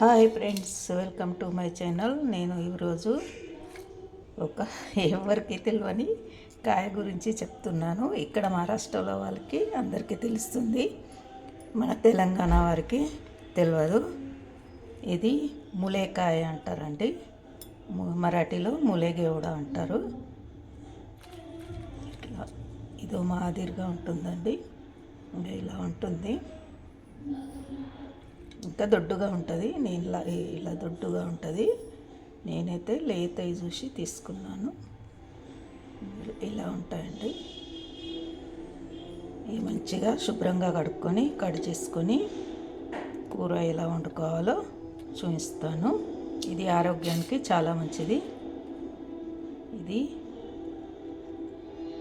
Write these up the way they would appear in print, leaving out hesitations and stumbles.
Hi friends, welcome to my channel. నేను ఈరోజు ఒక ఎవరికి తెలియని కాయ గురించి చెప్తున్నాను. ఇక్కడ మహారాష్ట్రలో వాళ్ళకి అందరికీ తెలుస్తుంది, మన తెలంగాణ వారికి తెలియదు. ఇది ములేకాయ అంటారండి, మరాఠీలో ములేగేవడ అంటారు. ఇట్లా ఇదో మాదిరిగా ఉంటుందండి, ఇంకా ఇలా ఉంటుంది. ఇంకా దొడ్డుగా ఉంటుంది. నేను ఇలా దొడ్డుగా ఉంటుంది. నేనైతే లేతవి చూసి తీసుకున్నాను. ఇలా ఉంటాయండి. ఇవి మంచిగా శుభ్రంగా కడుక్కొని కట్ చేసుకొని కూర ఎలా వండుకోవాలో చూపిస్తాను. ఇది ఆరోగ్యానికి చాలా మంచిది. ఇది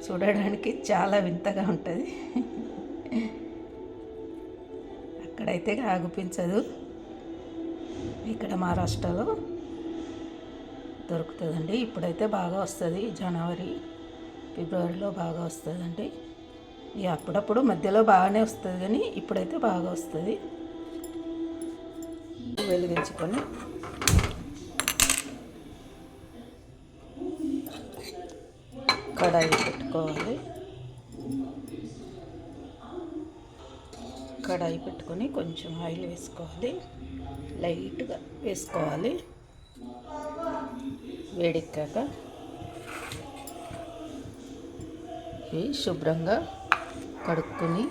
చూడడానికి చాలా వింతగా ఉంటుంది. అక్కడైతే ఆగుపించదు, ఇక్కడ మహారాష్ట్రలో దొరుకుతుందండి. ఇప్పుడైతే బాగా వస్తుంది, జనవరి ఫిబ్రవరిలో బాగా వస్తుందండి. ఇక అప్పుడప్పుడు మధ్యలో బాగానే వస్తుంది, కానీ ఇప్పుడైతే బాగా వస్తుంది. వెలిగించుకొని కడాయి పెట్టుకోవాలి. కడాయి పెట్టుకొని కొంచెం ఆయిల్ వేసుకోవాలి, లైట్గా వేసుకోవాలి. వేడెక్కాక ఇవి శుభ్రంగా కడుక్కొని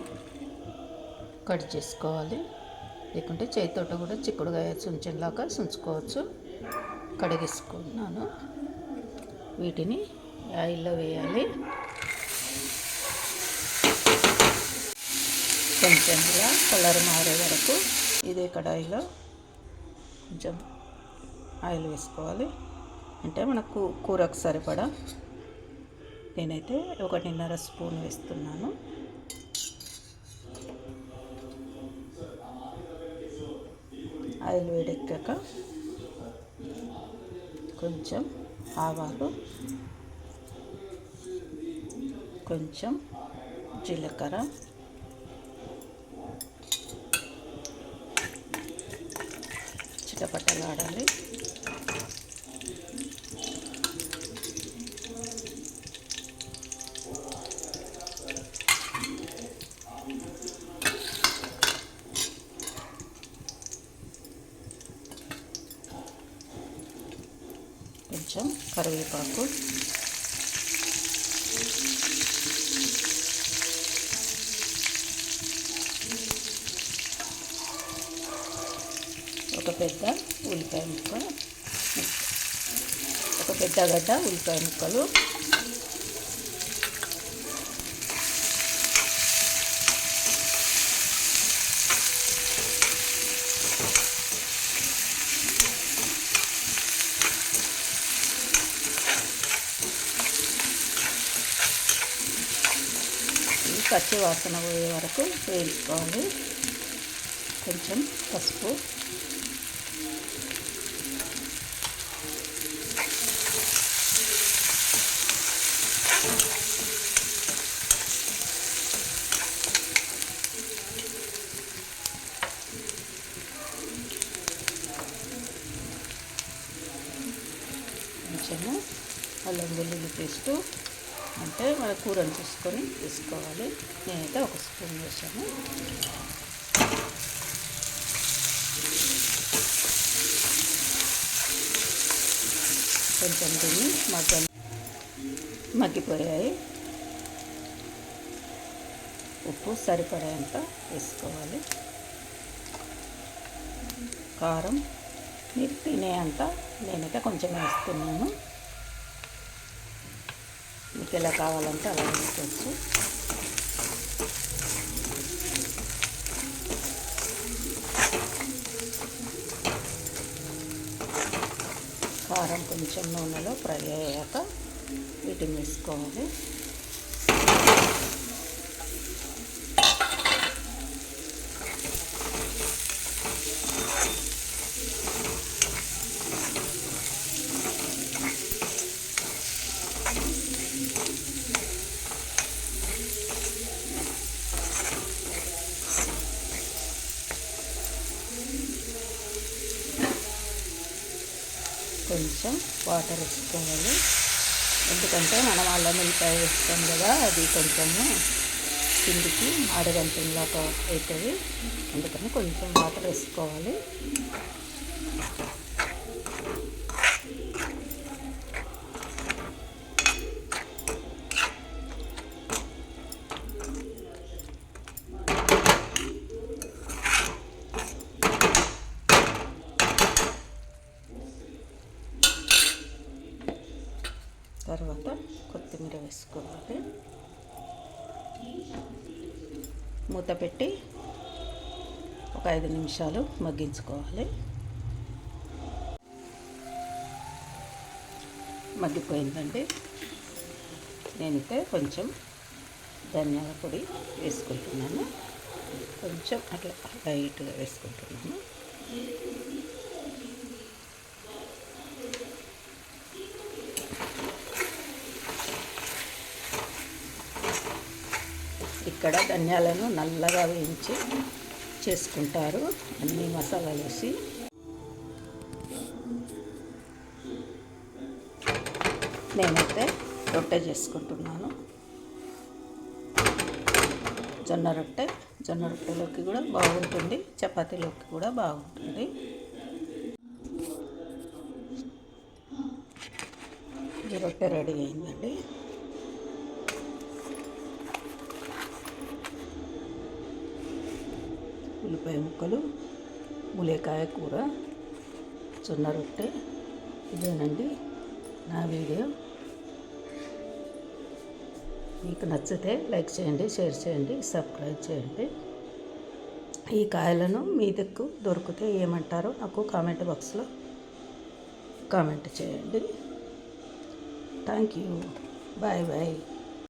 కట్ చేసుకోవాలి. లేకుంటే చేతితోట కూడా చిక్కుడుగాయ సుంచంలాగా సుంచుకోవచ్చు. కడిగేసుకున్నాను. వీటిని ఆయిల్లో వేయాలి. కొంచెం ఇలా కలర్ మారే వరకు ఇదే కడాయిలో కొంచెం ఆయిల్ వేసుకోవాలి. అంటే మనకు కూరకు సరిపడా నేనైతే 1.5 స్పూన్ వేస్తున్నాను. ఆయిల్ వేడెక్కాక కొంచెం ఆవాలు, కొంచెం జీలకర్ర, చిటపటలాడాలి. కొంచెం కరివేపాకు, ఒక పెద్ద ఉల్లిపాయ ముక్క, ఒక పెద్ద గడ్డ ఉల్లిపాయ ముక్కలు, పచ్చి వాసన పోయే వరకు వేయించుకోవాలి. కొంచెం పసుపు, కొంచెము అల్లం వెల్లుల్లి పేస్టు, అంటే మన కూరని చూసుకొని తీసుకోవాలి. నేనైతే 1 స్పూన్ వేసాను. కొంచెం దీన్ని మగ్గిపోయాయి. ఉప్పు సరిపడేంత వేసుకోవాలి. కారం మీరు తినేంత, నేనైతే కొంచెం వేస్తున్నాను. మీకు ఎలా కావాలంటే అలా వేసుకోవచ్చు. కారం కొంచెం నూనెలో ఫ్రై అయ్యాక వీటిని వేసుకోవాలి. కొంచెం వాటర్ వేసుకోవాలి. ఎందుకంటే మనం అల్లం వెల్లిపాయ వేస్తాం కదా, అది కొంచెము పిండికి అడగంటలాగా అవుతుంది. అందుకని కొంచెం వాటర్ వేసుకోవాలి. తర్వాత కొత్తిమీర వేసుకోవాలి. మూత పెట్టి ఒక 5 నిమిషాలు మగ్గించుకోవాలి. మగ్గిపోయిందండి. నేనైతే కొంచెం ధనియాల పొడి వేసుకుంటున్నాను. కొంచెం అట్లా లైట్గా వేసుకుంటున్నాను. ఇక్కడ ధనియాలను నల్లగా వేయించి చేసుకుంటారు, అన్ని మసాలాలు వేసి. నేనైతే రొట్టె చేసుకుంటున్నాను. జొన్న రొట్టెలోకి కూడా బాగుంటుంది, చపాతీలోకి కూడా బాగుంటుంది. ఈ రొట్టె రెడీ అయిందండి. ఉల్లిపాయ ముక్కలు, ములేకాయ కూర, జొన్న రొట్టె. ఇదేనండి నా వీడియో. మీకు నచ్చితే లైక్ చేయండి, షేర్ చేయండి, సబ్స్క్రైబ్ చేయండి. ఈ కాయలను మీ దిక్కు దొరికితే ఏమంటారో నాకు కామెంట్ బాక్స్లో కామెంట్ చేయండి. Thank you. Bye bye.